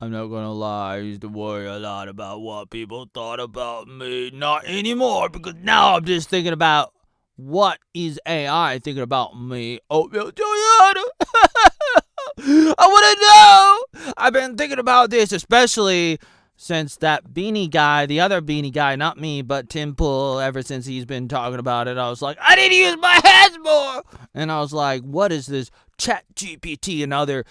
I'm not gonna lie, I used to worry a lot about what people thought about me. Not anymore, because now I'm just thinking about what is AI thinking about me. Oatmeal, Juliana. I want to know. I've been thinking about this, especially since that beanie guy, the other beanie guy, not me, but Tim Pool, ever since he's been talking about it, I was like, I need to use my hands more. And I was like, what is this Chat GPT and other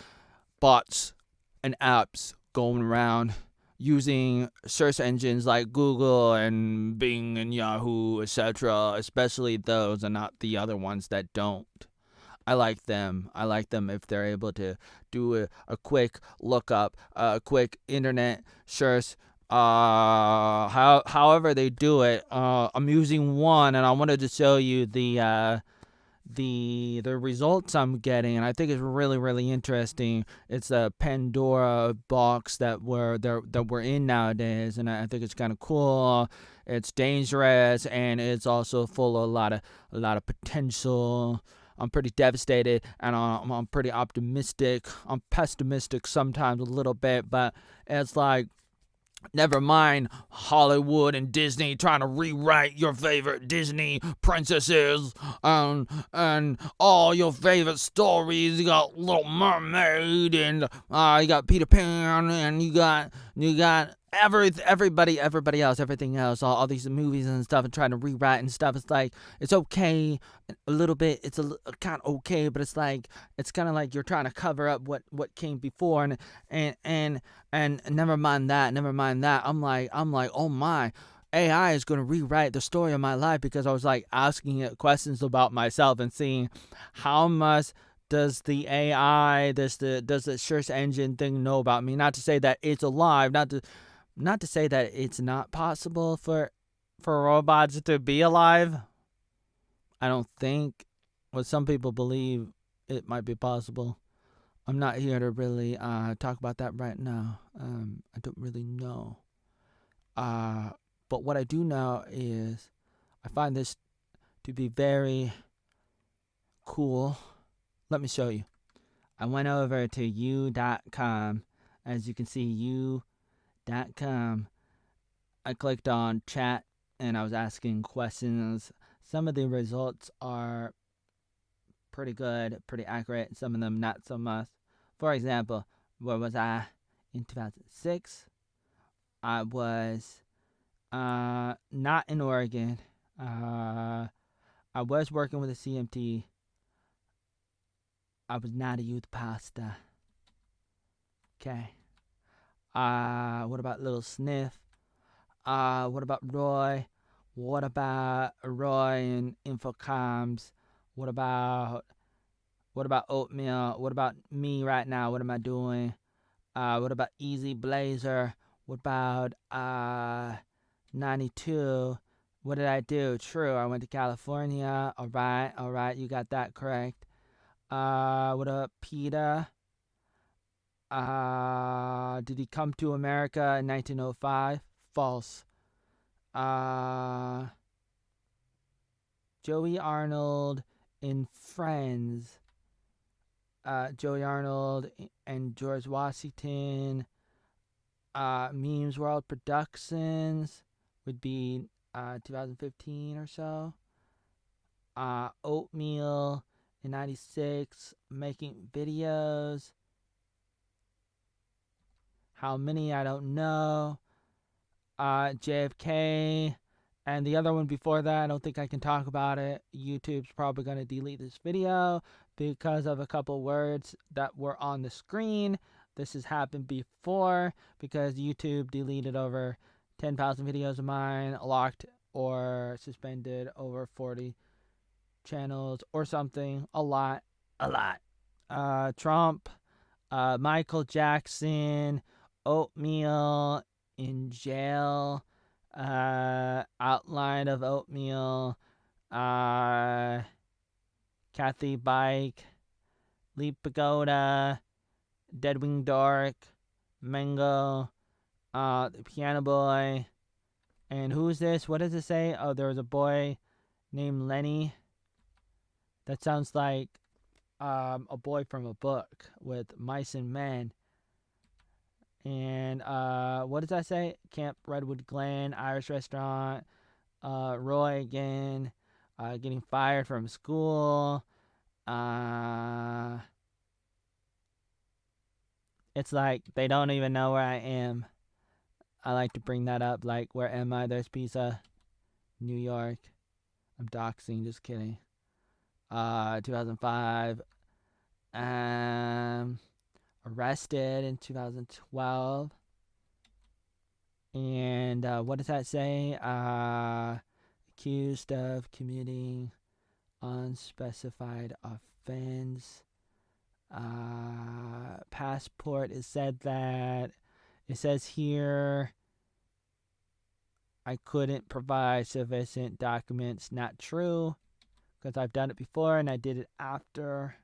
bots and apps going around using search engines like Google and Bing and Yahoo, etc., especially those and not the other ones that don't. I like them. I like them if they're able to do a quick lookup, a quick internet search. However they do it. I'm using one, and I wanted to show you the results I'm getting, and I think it's really really interesting. It's a Pandora box that we're in nowadays, and I think it's kind of cool. It's dangerous, and it's also full of a lot of potential. I'm pretty devastated, and I'm pretty optimistic. I'm pessimistic sometimes a little bit, but it's like, never mind Hollywood and Disney trying to rewrite your favorite Disney princesses and all your favorite stories. You got Little Mermaid and you got Peter Pan and you got everybody else, everything else, all these movies and stuff, and trying to rewrite and stuff. It's like, it's okay a little bit. It's a kind of okay, but it's like, it's kind of like you're trying to cover up what came before, and never mind that. I'm like, oh my, AI is going to rewrite the story of my life, because I was like asking it questions about myself and seeing how much does the AI, does the search engine thing know about me. Not to say that it's alive, not to say that it's not possible for robots to be alive. I don't think what some people believe it might be possible. I'm not here to really talk about that right now. I don't really know. But what I do know is I find this to be very cool. Let me show you. I went over to you.com. As you can see, you.com. I clicked on chat and I was asking questions. Some of the results are pretty good, pretty accurate. Some of them not so much. For example, where was I in 2006? I was not in Oregon. I was working with a CMT. I was not a youth pastor. Okay. What about Little Sniff? What about Roy? What about Roy and Infocoms? What about Oatmeal? What about me right now? What am I doing? What about Easy Blazer? What about 92? What did I do? True, I went to California. All right, you got that correct. What about PETA? Did he come to America in 1905? False. Joey Arnold in Friends. Joey Arnold and George Washington. Memes World Productions would be 2015 or so. Oatmeal in 96, making videos. How many, I don't know. JFK. And the other one before that, I don't think I can talk about it. YouTube's probably going to delete this video because of a couple words that were on the screen. This has happened before because YouTube deleted over 10,000 videos of mine, locked or suspended over 40 channels or something. A lot. Trump, Michael Jackson, Oatmeal in jail, outline of Oatmeal, Kathy Bike, Leap Pagoda, Deadwing Dark, Mango, the Piano Boy, and who's this? What does it say? Oh, there was a boy named Lenny. That sounds like a boy from a book with mice and men. And what does that say? Camp Redwood Glen, Irish restaurant. Roy again, getting fired from school. It's like they don't even know where I am. I like to bring that up. Like, where am I? There's pizza. New York. I'm doxing. Just kidding. 2005. Arrested in 2012. And what does that say? Accused of committing unspecified offense. Passport is said that it says here I couldn't provide sufficient documents. Not true, because I've done it before and I did it after.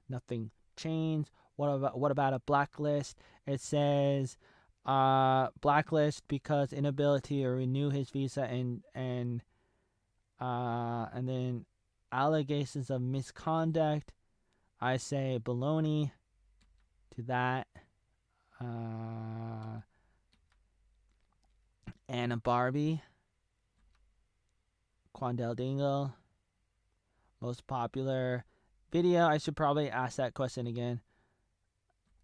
Nothing changed. What about a blacklist? It says blacklist because inability to renew his visa and then allegations of misconduct. I say baloney to that. Anna Barbie. Quandale Dingle. Most popular video. I should probably ask that question again.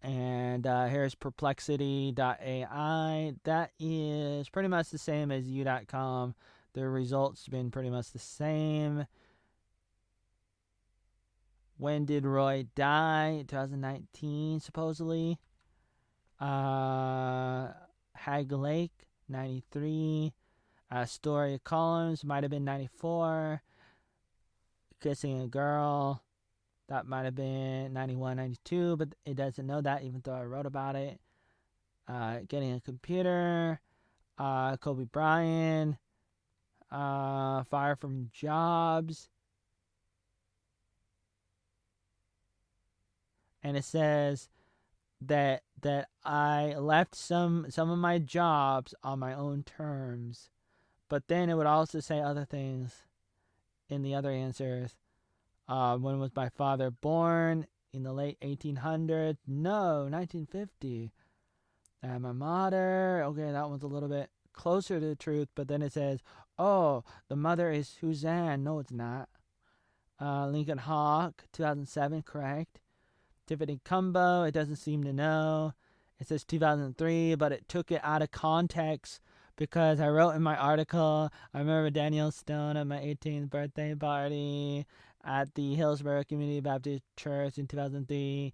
And here's perplexity.ai. That is pretty much the same as you.com. The results been pretty much the same. When did Roy die? 2019, supposedly. Hag Lake, 93. Astoria Columns might have been 94. Kissing a Girl, that might have been 91, 92, but it doesn't know that even though I wrote about it. Getting a computer. Kobe Bryant. Fire from Jobs. And it says that I left some of my jobs on my own terms. But then it would also say other things in the other answers. When was my father born? In the late 1800s? No, 1950. And my mother, okay, that one's a little bit closer to the truth, but then it says, oh, the mother is Suzanne. No, it's not. Lincoln Hawk, 2007, correct. Tiffany Cumbo, it doesn't seem to know. It says 2003, but it took it out of context because I wrote in my article, I remember Danielle Stone at my 18th birthday party at the Hillsborough Community Baptist Church in 2003.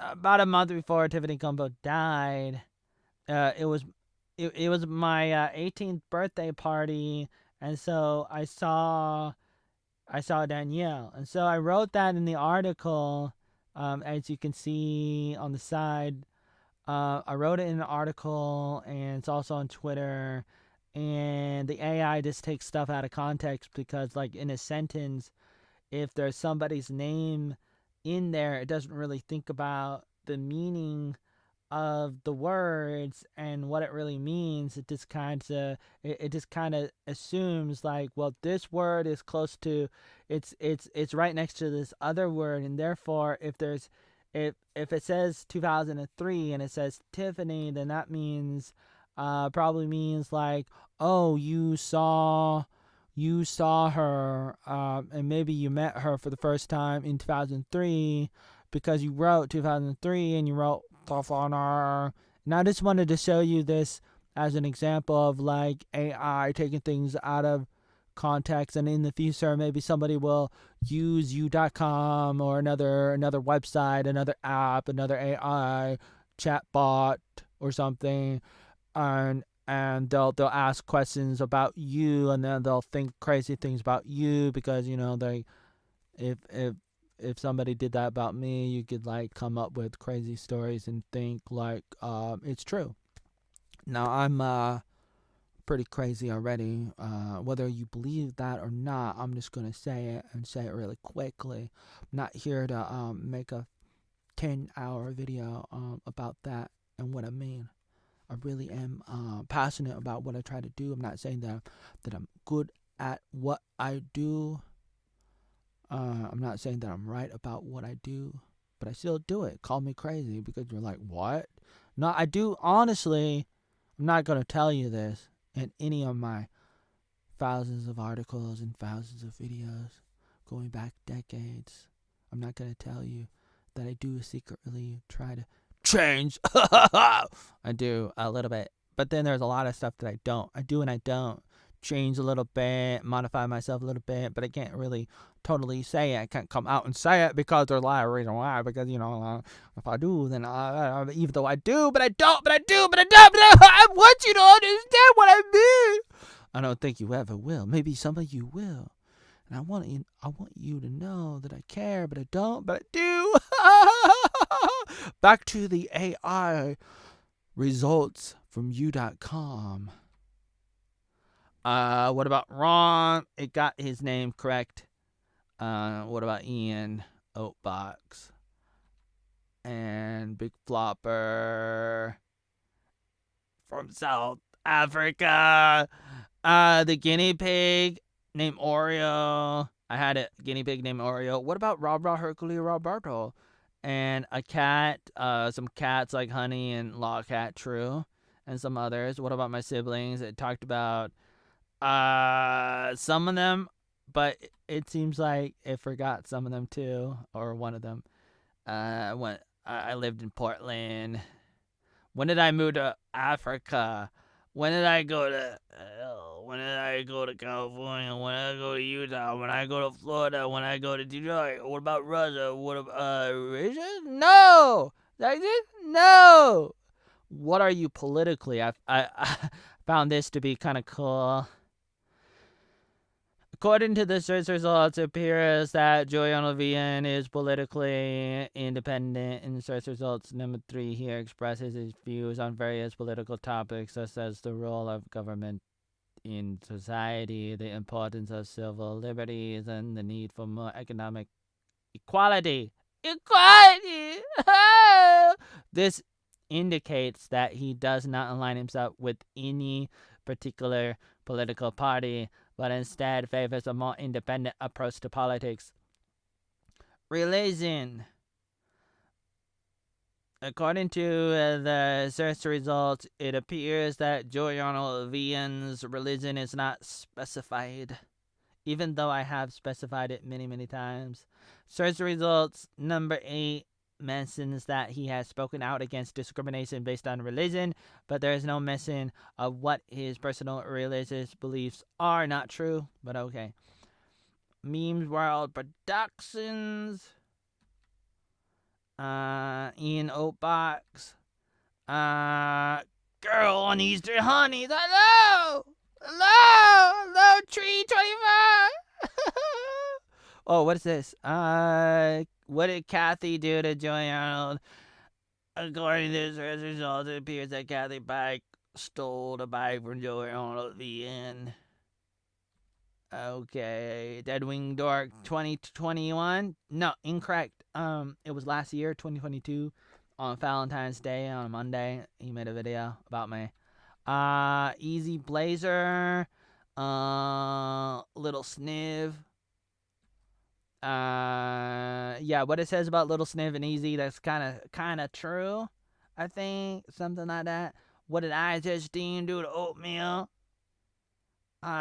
About a month before Tiffany Cumbo died. It was my 18th birthday party, and so I saw Danielle, and so I wrote that in the article. As you can see on the side, I wrote it in an article, and it's also on Twitter. And the AI just takes stuff out of context because, like, in a sentence, if there's somebody's name in there, it doesn't really think about the meaning of the words and what it really means. It just kind of assumes, like, well, this word is close to, it's right next to this other word, and therefore if it says 2003 and it says Tiffany, then that means probably means like, oh, you saw her, and maybe you met her for the first time in 2003 because you wrote 2003 and you wrote stuff on her. And I just wanted to show you this as an example of, like, AI taking things out of context, and in the future maybe somebody will use you.com or another website, another app, another AI chatbot or something, and they'll ask questions about you, and then they'll think crazy things about you because, you know, they if somebody did that about me, you could, like, come up with crazy stories and think, like, it's true. Now, I'm pretty crazy already. Whether you believe that or not, I'm just going to say it and say it really quickly. I'm not here to make a 10-hour video about that and what I mean. I really am passionate about what I try to do. I'm not saying that I'm good at what I do. I'm not saying that I'm right about what I do, but I still do it. Call me crazy because you're like, what? No, I do, honestly, I'm not going to tell you this in any of my thousands of articles and thousands of videos going back decades. I'm not going to tell you that I do secretly try to change. I do a little bit. But then there's a lot of stuff that I don't. I do and I don't. Change a little bit, modify myself a little bit, but I can't really totally say it. I can't come out and say it because there's a lot of reason why. Because, if I do, then even though I do, but I don't, but I do, but I don't, but I want you to understand what I mean. I don't think you ever will. Maybe some of you will. And I want you to know that I care, but I don't, but I do. Back to the AI results from you.com. What about Ron? It got his name correct. What about Ian Oatbox? And Big Flopper from South Africa. The guinea pig named Oreo. I had a guinea pig named Oreo. What about Robra Hercule Roberto? And a cat, some cats like Honey and Lawcat True, and some others. What about my siblings? It talked about some of them, but it seems like it forgot some of them too, or one of them. When I lived in Portland. When did I move to Africa? When did I go to California? When did I go to Utah? When I go to Florida? When I go to Detroit? What about Russia? What about Russia? No! That's it? No! What are you politically? I found this to be kind of cool. According to the search results, it appears that JoeyArnoldVN is politically independent. In search results, number 3 here expresses his views on various political topics, such as the role of government in society, the importance of civil liberties, and the need for more economic equality. Equality! This indicates that he does not align himself with any particular political party, but instead favors a more independent approach to politics. Religion. According to the search results, it appears that JoeyArnoldVN's religion is not specified, even though I have specified it many, many times. Search results number 8 mentions that he has spoken out against discrimination based on religion, but there is no mention of what his personal religious beliefs are. Not true, but okay. Memes World Productions. Ian Oatbox. Girl on Easter Honeys. Hello! Tree 25. Oh, what is this? What did Kathy do to Joey Arnold? According to this result, it appears that Kathy Pike stole the bike from Joey Arnold VN. Okay, Deadwing Dork 2021. No, incorrect. It was last year, 2022, on Valentine's Day on a Monday. He made a video about me. Easy Blazer. Little Sniv. Yeah, what it says about Little Sniv and Easy, that's kind of true. I think something like that. What did I just do to Oatmeal? Well,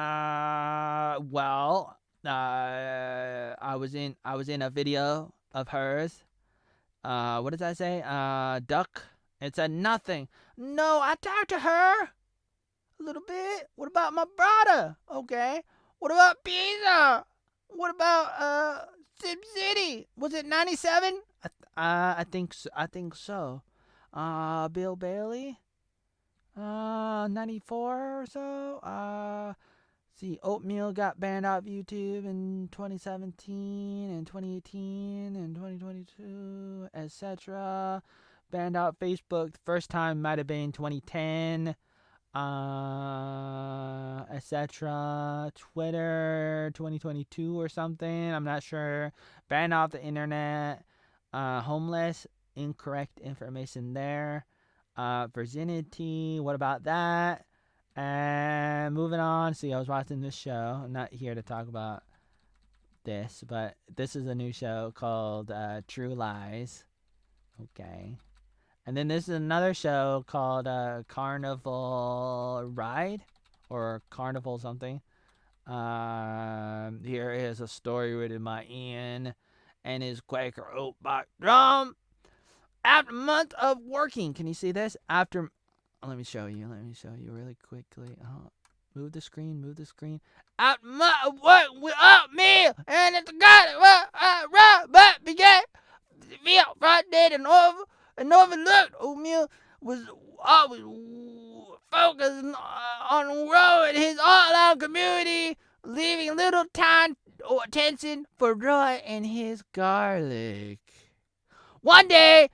I was in a video of hers. What did I say? Duck. It said nothing. No, I talked to her a little bit. What about my brother? Okay. What about Pizza? What about Sim City? Was it 97? I think so. Bill Bailey. 94 or so. See, Oatmeal got banned off YouTube in 2017 and 2018 and 2022, etc. Banned out Facebook. The first time might have been 2010, etc. Twitter 2022 or something. I'm not sure. Banned off the internet. Homeless. Incorrect information there. Virginity. What about that? And moving on. See, I was watching this show. I'm not here to talk about this, but this is a new show called True Lies. Okay. And then this is another show called Carnival Ride or Carnival something. Here is a story written by Ian and his Quaker oat box drum. After a month of working, can you see this? Let me show you really quickly. Move the screen. After a month of work with Oatmeal, and it's got but began to feel frustrated and overlooked. Oatmeal was always focused on growing his all-out community, leaving little time or attention for Roy and his garlic. One day,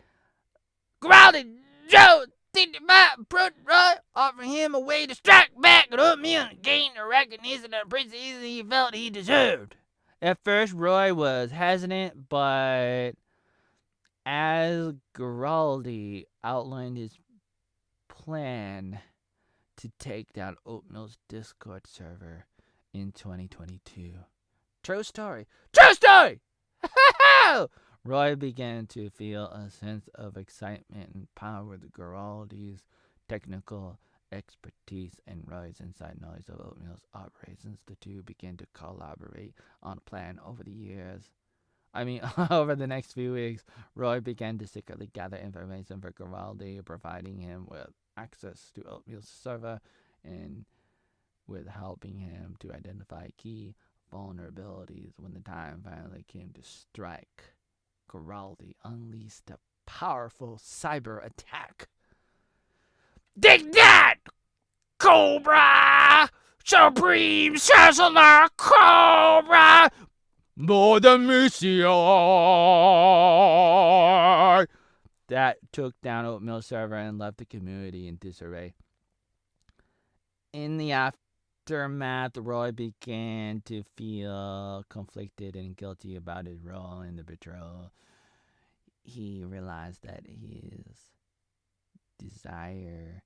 growling Joe think about approach Roy, offering him a way to strike back at Oatmeal and gain the recognition and appreciation he felt he deserved. At first, Roy was hesitant, but as Giraldi outlined his plan to take down Oatmeal's Discord server in 2022. True story! Roy began to feel a sense of excitement and power with Giraldi's technical expertise and Roy's inside knowledge of Oatmeal's operations. The two began to collaborate on a plan over the next few weeks. Roy began to secretly gather information for Giraldi, providing him with access to Oatmeal's server and with helping him to identify key vulnerabilities. When the time finally came to strike, Giraldi unleashed a powerful cyber attack. Dig that! Cobra! Supreme Cellular Cobra! More than Meteor! That took down Oatmeal server and left the community in disarray. In the aftermath, Roy began to feel conflicted and guilty about his role in the betrayal. He realized that his desire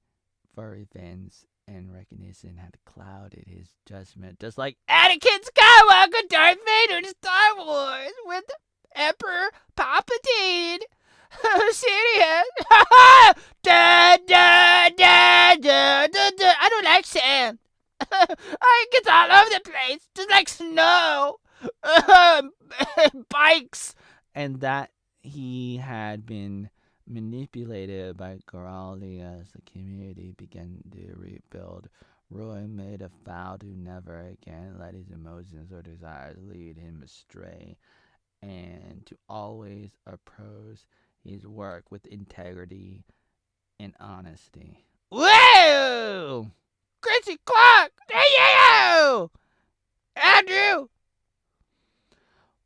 for revenge and recognition had clouded his judgment, just like Anakin Skywalker, Darth Vader in Star Wars with Emperor Palpatine. Serious? I don't like sand. It gets all over the place, just like snow. Bikes. And that he had been manipulated by Giraldi as the community began to rebuild. Roy made a vow to never again let his emotions or desires lead him astray, and to always approach his work with integrity and honesty. Whoa! Chrissie Clark! Hey, you! Andrew!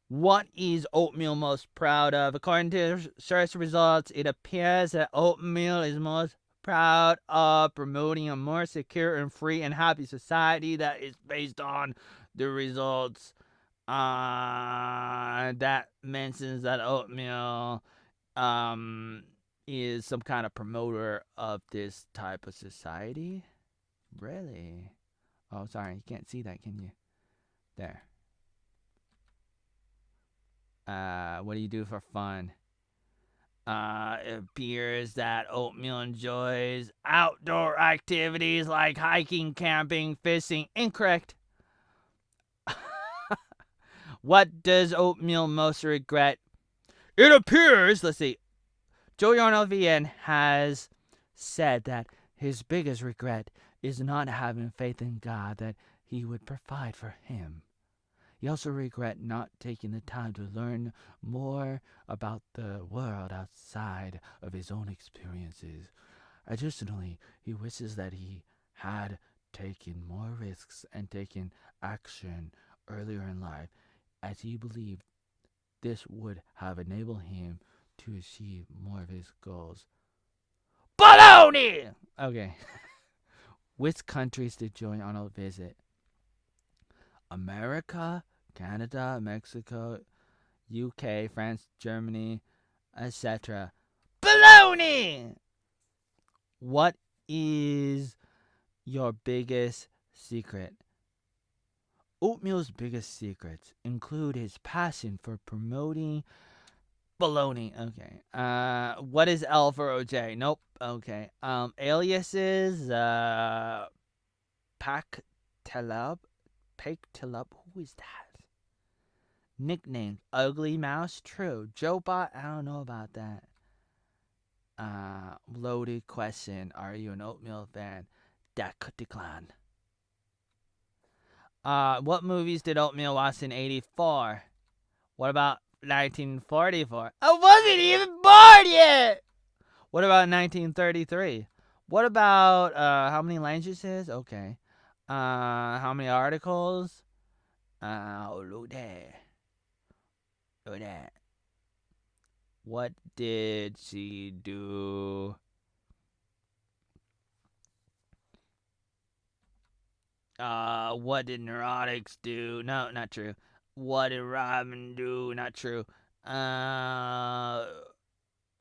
What is Oatmeal most proud of? According to search results, it appears that Oatmeal is most proud of promoting a more secure and free and happy society. That is based on the results that mentions that Oatmeal is some kind of promoter of this type of society. Really? Oh, sorry, you can't see that, can you? There. What do you do for fun? It appears that Oatmeal enjoys outdoor activities like hiking, camping, fishing. Incorrect. What does Oatmeal most regret? It appears, let's see, JoeyArnoldVN has said that his biggest regret is not having faith in God that he would provide for him. He also regrets not taking the time to learn more about the world outside of his own experiences. Additionally, he wishes that he had taken more risks and taken action earlier in life, as he believed this would have enabled him to achieve more of his goals. Baloney! Okay. Which countries did JoeyArnold visit? America, Canada, Mexico, UK, France, Germany, etc. Baloney! What is your biggest secret? Oatmeal's biggest secrets include his passion for promoting Baloney. Okay. What is L for OJ? Nope. Okay. Aliases. Pac Telub. Who is that? Nickname. Ugly Mouse. True. Joebot. I don't know about that. Loaded question. Are you an Oatmeal fan? That could decline. What movies did Oatmeal watch in 84? What about 1944? I wasn't even born yet! What about 1933? What about, how many languages? Okay. How many articles? Look that. What did she do? What did neurotics do? No, not true. What did Robin do? Not true.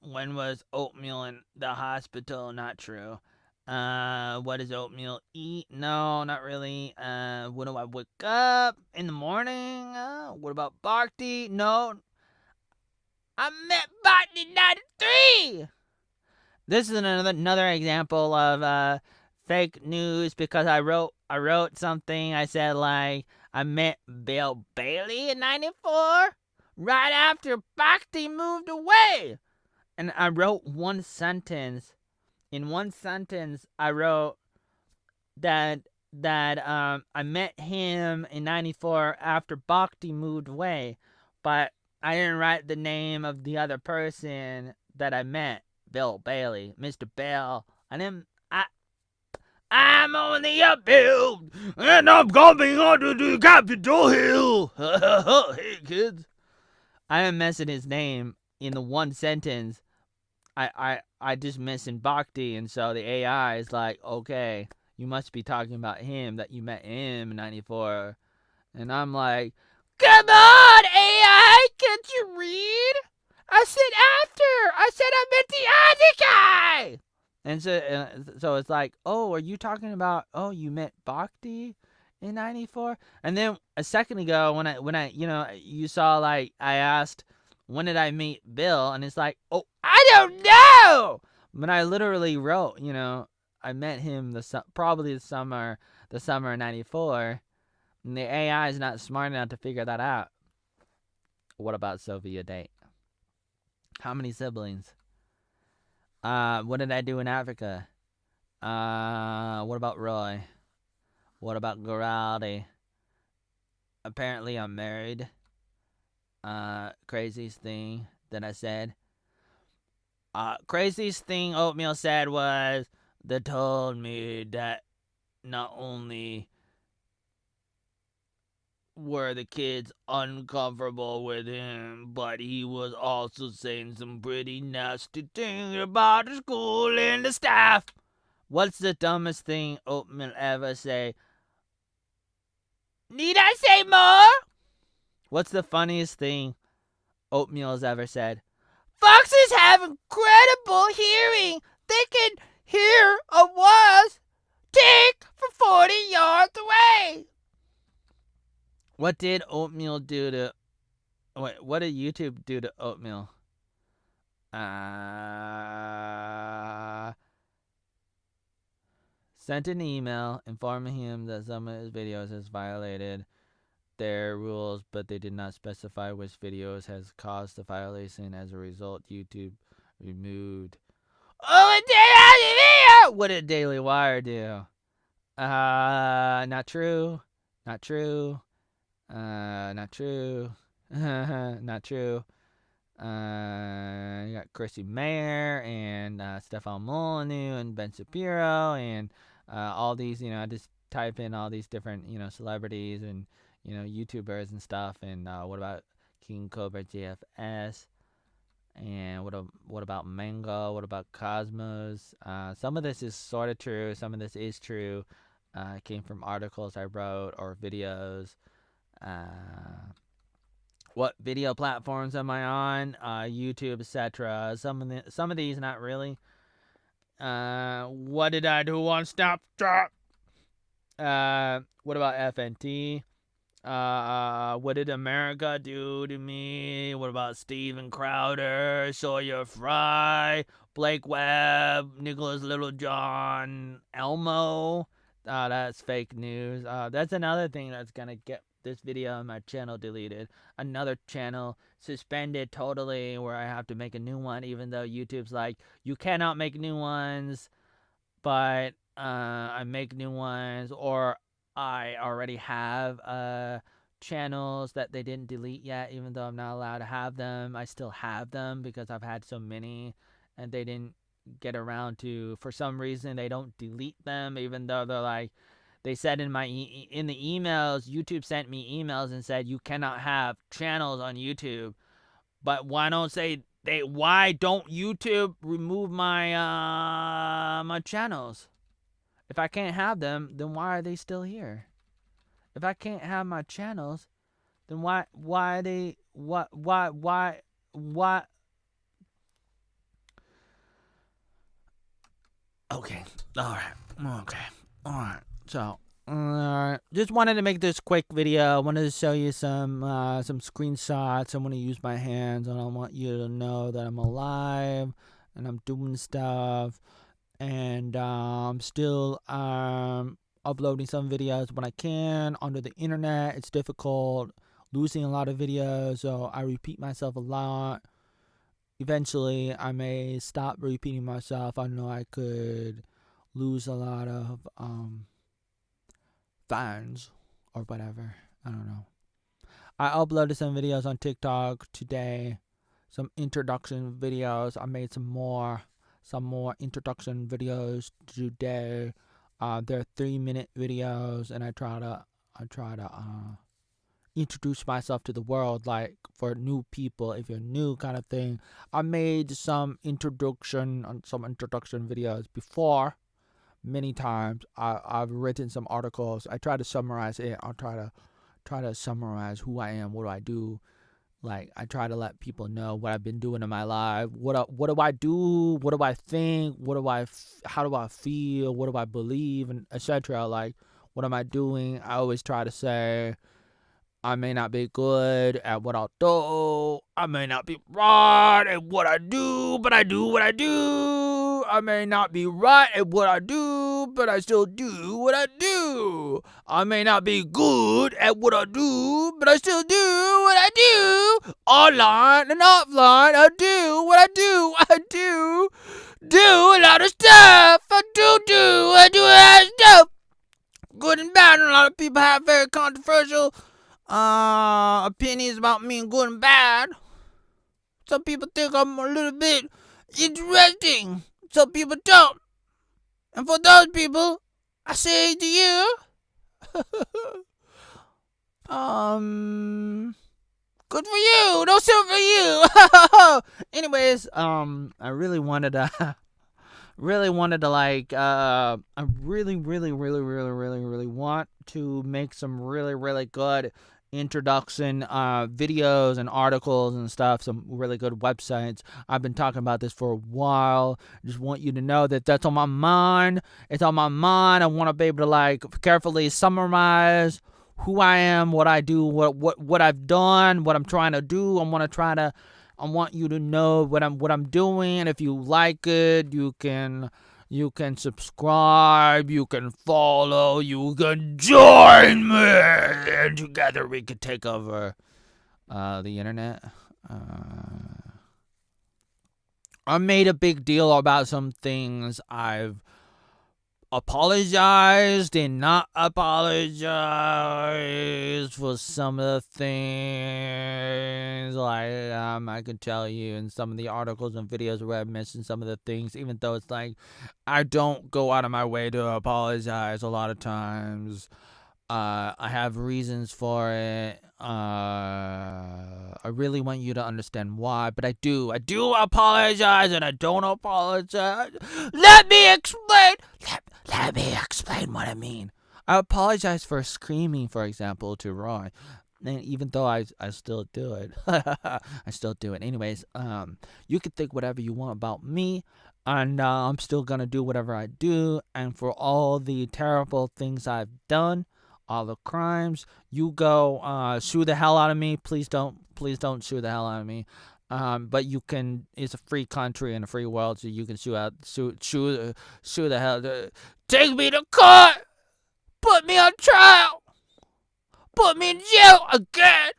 When was Oatmeal in the hospital? Not true. What does Oatmeal eat? No, not really. When do I wake up in the morning? What about Bhakti? No. I met Bhakti in 93! This is another example of fake news because I wrote something. I said like I met Bill Bailey in 94 right after Bhakti moved away. And I wrote one sentence. In one sentence I wrote that I met him in 94 after Bhakti moved away, but I didn't write the name of the other person that I met. Bill Bailey, Mr. Bell. I'm only a Bill, and I'm coming onto the Capitol Hill. Hey, kids. I am missing his name in the one sentence. I just missing Bhakti, and so the AI is like, okay, you must be talking about him, that you met him in 94. And I'm like, come on, AI, can't you read? I said I met the other guy. And so it's like, oh, are you talking about, oh, you met Bhakti in 94? And then a second ago, when I you saw, like, I asked, when did I meet Bill? And it's like, oh, I don't know. But I literally wrote, I met him probably the summer of 94. And the AI is not smart enough to figure that out. What about Sophia Date? How many siblings? What did I do in Africa? What about Roy? What about Garaldi? Apparently I'm married. Craziest thing that I said. Craziest thing Oatmeal said was, they told me that not only were the kids uncomfortable with him, but he was also saying some pretty nasty things about the school and the staff. What's the dumbest thing Oatmeal ever say? Need I say more? What's the funniest thing Oatmeal has ever said? Foxes have incredible hearing. They can hear a wasp tick for 40 yards away. What did Oatmeal do to... Wait, what did YouTube do to Oatmeal? Sent an email informing him that some of his videos has violated their rules, but they did not specify which videos has caused the violation. As a result, YouTube removed... Oh, what did Daily Wire do? Not true. Not true. Not true. Not true. You got Chrissie Mayer and Stefan Molyneux and Ben Shapiro and all these, I just type in all these different, celebrities and, YouTubers and stuff. And what about King Cobra JFS? And what about Mango? What about Cosmos? Some of this is sort of true. Some of this is true. It came from articles I wrote or videos. What video platforms am I on? YouTube, etc. Some of these not really. What did I do on Snapchat? What about FNT? What did America do to me? What about Steven Crowder, Sawyer Fry, Blake Webb, Nicholas Littlejohn, Elmo? That's fake news. That's another thing that's gonna get this video on my channel deleted. Another channel suspended totally, where I have to make a new one, even though YouTube's like, you cannot make new ones. But I make new ones, or I already have channels that they didn't delete yet, even though I'm not allowed to have them. I still have them because I've had so many, and they didn't get around to, for some reason they don't delete them, even though they're like, they said in my in the emails, YouTube sent me emails and said you cannot have channels on YouTube. But why don't YouTube remove my channels? If I can't have them, then why are they still here? If I can't have my channels, then why are they why okay. Alright. So just wanted to make this quick video. I wanted to show you some screenshots. I want to use my hands, and I want you to know that I'm alive and I'm doing stuff. And I'm still uploading some videos when I can onto the internet. It's difficult, losing a lot of videos, so I repeat myself a lot. Eventually, I may stop repeating myself. I know I could lose a lot of fans or whatever. I don't know. I uploaded some videos on TikTok today, some introduction videos. I made some more introduction videos today. They're 3-minute videos, and I try to introduce myself to the world, like for new people, if you're new, kind of thing. I made some introduction videos before, many times. I've written some articles. I try to summarize it. I'll try to summarize who I am, what do I do. Like, I try to let people know what I've been doing in my life. What do I do? What do I think? How do I feel? What do I believe? And etc. Like, what am I doing? I always try to say, I may not be good at what I'll do. I may not be right at what I do, but I do what I do. I may not be right at what I do, but I still do what I do. I may not be good at what I do, but I still do what I do. Online and offline, I do what I do. I do a lot of stuff. I do a lot of stuff. Good and bad. And a lot of people have very controversial opinions about me, good and bad. Some people think I'm a little bit interesting. Some people don't. And for those people, I say to you, good for you. No shit for you. Anyways, I really wanted to I really want to make some really good introduction videos and articles and stuff, some really good websites. I've been talking about this for a while. I just want you to know that that's on my mind. It's on my mind. I want to be able to carefully summarize who I am, what I do, what I've done, what I'm trying to do. I want you to know what I'm doing, and if you like it, you can subscribe, you can follow, you can join me, and together we can take over the internet. I made a big deal about some things. I've apologized and not apologized for some of the things. I could tell you in some of the articles and videos where I mentioned some of the things, even though it's I don't go out of my way to apologize a lot of times. I have reasons for it. I really want you to understand why, but I do apologize, and I don't apologize. Let me explain. Let me explain what I mean. I apologize for screaming, for example, to Roy. And even though I still do it. I still do it. Anyways, you can think whatever you want about me, and I'm still going to do whatever I do. And for all the terrible things I've done, all the crimes. You go sue the hell out of me. Please don't sue the hell out of me. But you can. It's a free country and a free world, so you can sue the hell. Take me to court. Put me on trial. Put me in jail again.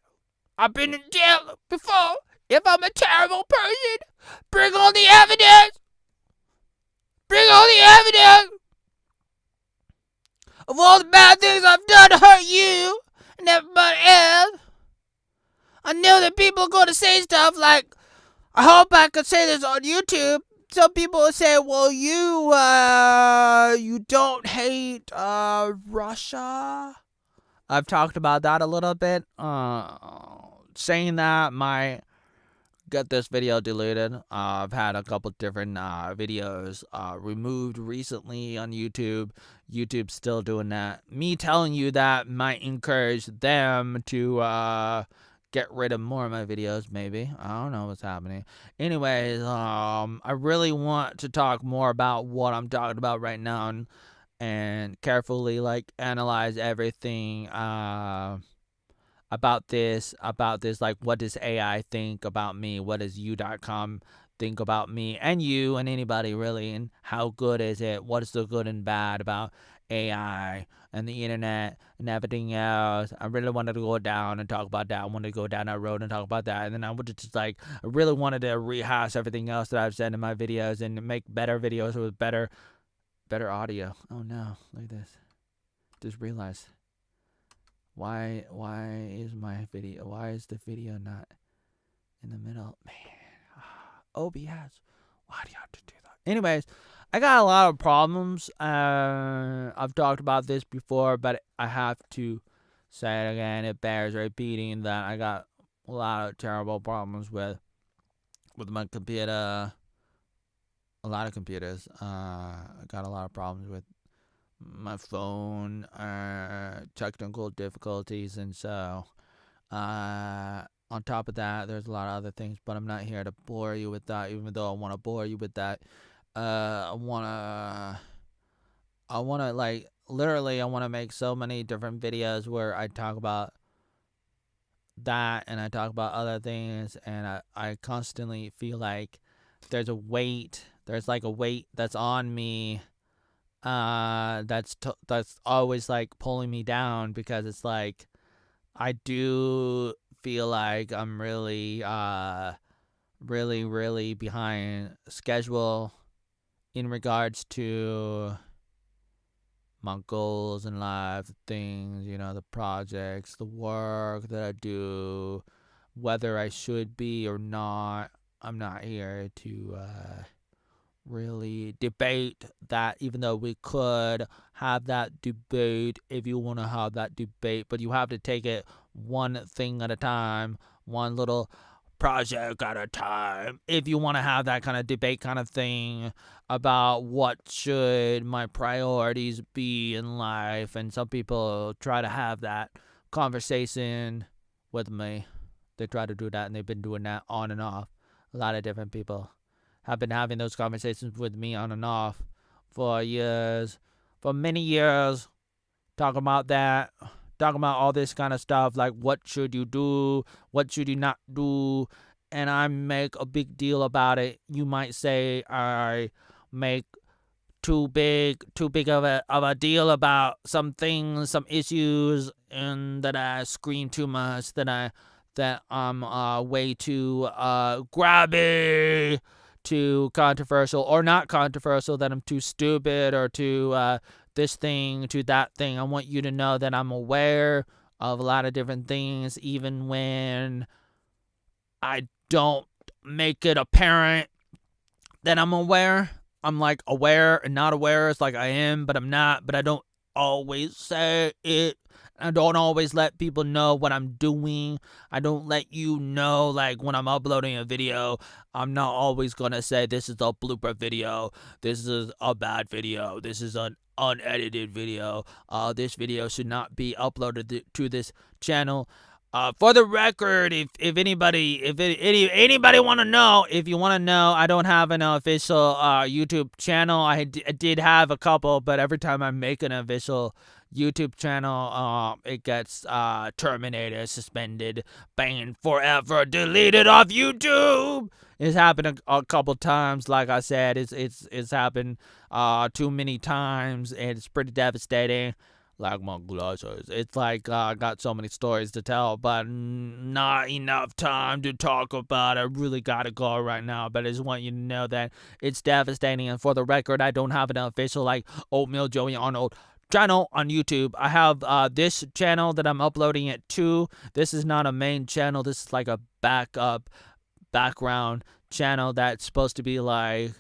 I've been in jail before. If I'm a terrible person, bring all the evidence. Bring all the evidence of all the bad things I've done to hurt you and everybody else. I know that people are going to say stuff like, I hope I could say this on YouTube. Some people will say, well, you don't hate Russia. I've talked about that a little bit. Saying that might get this video deleted. I've had a couple different videos removed recently on YouTube. YouTube's still doing that. Me telling you that might encourage them to get rid of more of my videos, maybe. I don't know what's happening. Anyways, I really want to talk more about what I'm talking about right now and carefully analyze everything about this, like, what does AI think about me? What does you.com think about me and you and anybody really? And how good is it? What is the good and bad about AI and the internet and everything else? I really wanted to go down and talk about that. I wanted to go down that road and talk about that. And then I would just I really wanted to rehash everything else that I've said in my videos and make better videos with better audio. Oh no, look at this. Just realized. Why is the video not in the middle? Man, OBS. Why do you have to do that? Anyways, I got a lot of problems. I've talked about this before, but I have to say it again. It bears repeating that I got a lot of terrible problems with my computer. A lot of computers. I got a lot of problems with my phone, technical difficulties, and so on top of that, there's a lot of other things, but I'm not here to bore you with that, even though I want to bore you with that. I wanna literally I wanna make so many different videos where I talk about that and I talk about other things, and I constantly feel like there's a weight that's on me, that's always pulling me down, because it's I do feel like I'm really really behind schedule in regards to my goals in life, things, the projects, the work that I do, whether I should be or not. I'm not here to really debate that, even though we could have that debate if you want to have that debate, but you have to take it one thing at a time, one little project at a time, if you want to have that kind of debate kind of thing about what should my priorities be in life. And some people try to have that conversation with me. They try to do that, and they've been doing that on and off. A lot of different people have been having those conversations with me on and off for years, for many years, talking about that, talking about all this kind of stuff, like what should you do, what should you not do, and I make a big deal about it. You might say I make too big of a deal about some things, some issues, and that I scream too much, that I'm way too grabby, too controversial, or not controversial, that I'm too stupid, or too this thing, to that thing. I want you to know that I'm aware of a lot of different things, even when I don't make it apparent that I'm aware. I'm aware and not aware. It's I am, but I'm not, but I don't always say it. I don't always let people know what I'm doing. I don't let you know, when I'm uploading a video, I'm not always going to say this is a blooper video, this is a bad video, this is an unedited video, this video should not be uploaded to this channel. For the record, if anybody want to know, if you want to know, I don't have an official YouTube channel. I did have a couple, but every time I make an official YouTube channel, it gets terminated, suspended, banned forever, deleted off YouTube. It's happened a couple times. Like I said, it's happened too many times, and it's pretty devastating. Like my glasses. It's like I got so many stories to tell, but not enough time to talk about it. I really gotta go right now, but I just want you to know that it's devastating. And for the record, I don't have an official like Oatmeal Joey Arnold channel on YouTube. I have this channel that I'm uploading it to. This is not a main channel. This is like a background channel that's supposed to be like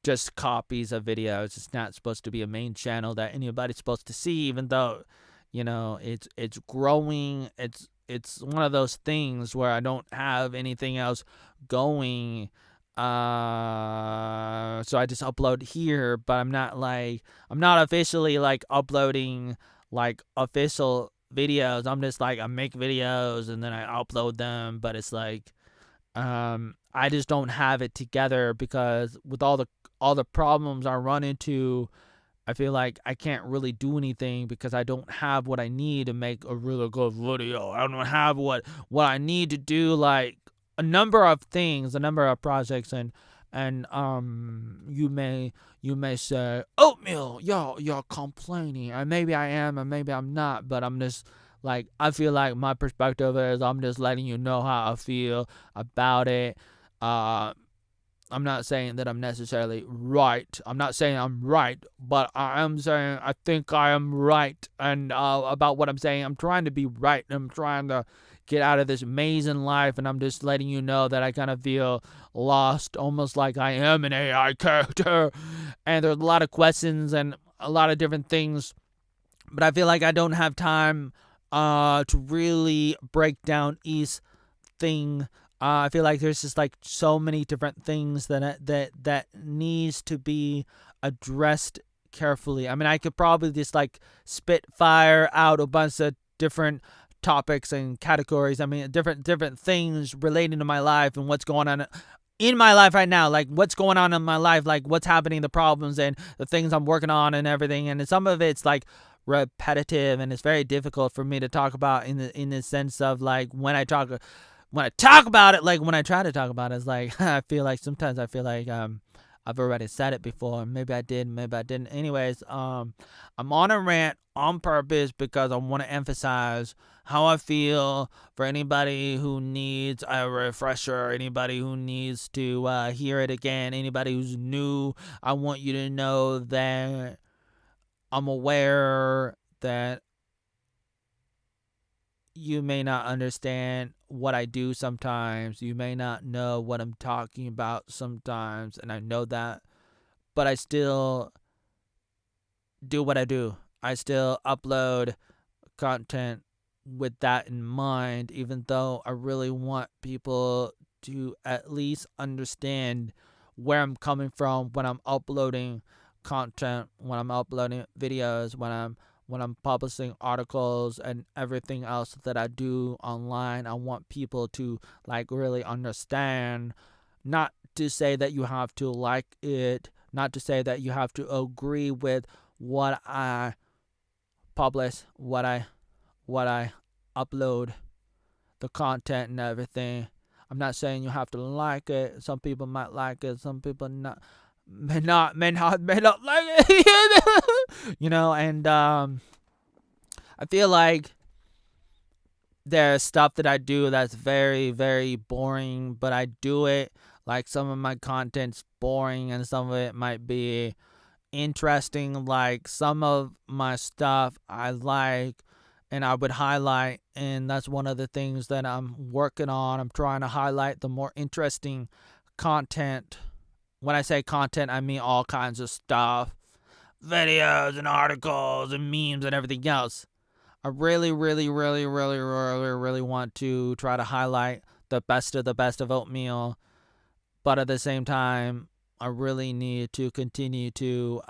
just copies of videos. It's not supposed to be a main channel that anybody's supposed to see, even though, you know, it's growing. It's one of those things where I don't have anything else going. So I just upload here, but I'm not officially like uploading like official videos. I'm just like, I make videos and then I upload them, but it's like I just don't have it together because with all the problems I run into, I feel like I can't really do anything because I don't have what I need to make a really good video. I don't have what I need to do, like a number of things, a number of projects, and you may say, Oatmeal, you're complaining, and maybe I am and maybe I'm not, but I'm just like, I feel like my perspective is I'm just letting you know how I feel about it. I'm not saying that I'm necessarily right. I'm not saying I'm right, but I am saying I think I am right. And about what I'm saying, I'm trying to be right. I'm trying to get out of this maze in life, and I'm just letting you know that I kind of feel lost, almost like I am an AI character. And there's a lot of questions and a lot of different things, but I feel like I don't have time to really break down each thing. I feel like there's just like so many different things that needs to be addressed carefully. I mean, I could probably just like spit fire out a bunch of different topics and categories. I mean, different things relating to my life and what's going on in my life right now, like what's going on in my life, like what's happening, the problems and the things I'm working on and everything. And some of it's like repetitive, and it's very difficult for me to talk about in the sense of like when I try to talk about it, it's like sometimes I feel like I've already said it before. Maybe I did, maybe I didn't. Anyways, I'm on a rant on purpose because I want to emphasize how I feel for anybody who needs a refresher, anybody who needs to hear it again, anybody who's new. I want you to know that I'm aware that you may not understand what I do sometimes. You may not know what I'm talking about sometimes, and I know that. But I still do what I do. I still upload content with that in mind, even though I really want people to at least understand where I'm coming from when I'm uploading content, when I'm uploading videos, when I'm publishing articles and everything else that I do online. I want people to like really understand, not to say that you have to like it, not to say that you have to agree with what I publish, what I upload, the content and everything. I'm not saying you have to like it. Some people might like it, some people may not like it. You know, and I feel like there's stuff that I do that's very, very boring, but I do it. Like some of my content's boring and some of it might be interesting. Like some of my stuff I like and I would highlight, and that's one of the things that I'm working on. I'm trying to highlight the more interesting content. When I say content, I mean all kinds of stuff. Videos and articles and memes and everything else. I really, really, really, really, really, really want to try to highlight the best of Oatmeal, but at the same time, I really need to continue to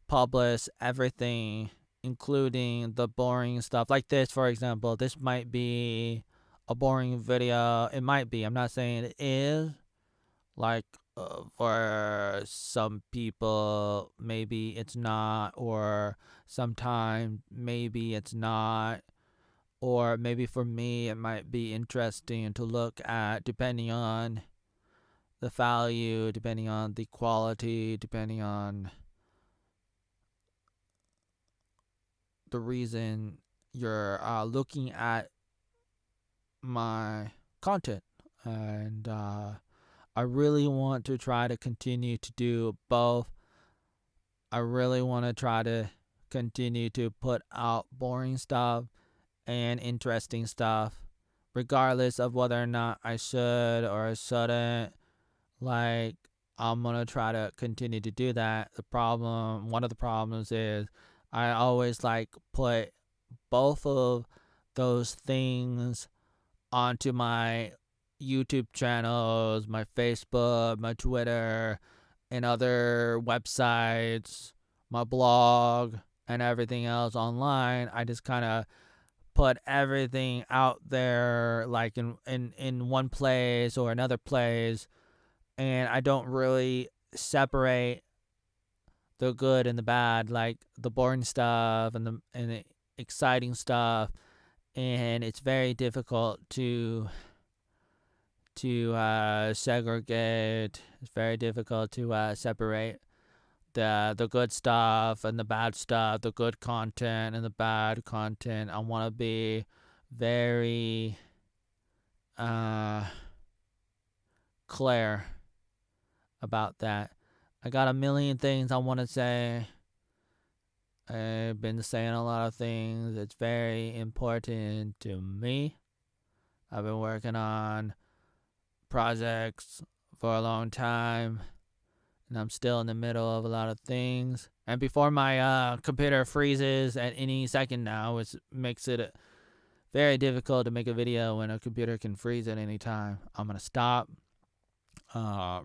publish everything including the boring stuff like this. For example, this might be a boring video. It might be. I'm not saying it is. Like, for some people, maybe it's not, or sometimes maybe it's not, or maybe for me, it might be interesting to look at, depending on the value, depending on the quality, depending on the reason you're looking at my content. And I really want to try to continue to do both. I really want to try to continue to put out boring stuff and interesting stuff, regardless of whether or not I should or I shouldn't. Like, I'm gonna try to continue to do that. One of the problems is I always like put both of those things onto my YouTube channels, my Facebook, my Twitter, and other websites, my blog, and everything else online. I just kind of put everything out there, like in one place or another place, and I don't really separate the good and the bad, like the boring stuff and the exciting stuff. And it's very difficult to segregate. It's very difficult to separate the good stuff and the bad stuff, the good content and the bad content. I want to be very clear about that. I got a million things I want to say. I've been saying a lot of things. It's very important to me. I've been working on projects for a long time, and I'm still in the middle of a lot of things. And before my computer freezes at any second now, which makes it very difficult to make a video when a computer can freeze at any time, I'm going to stop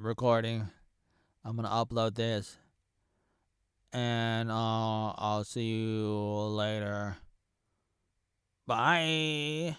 recording. I'm going to upload this, and I'll see you later. Bye.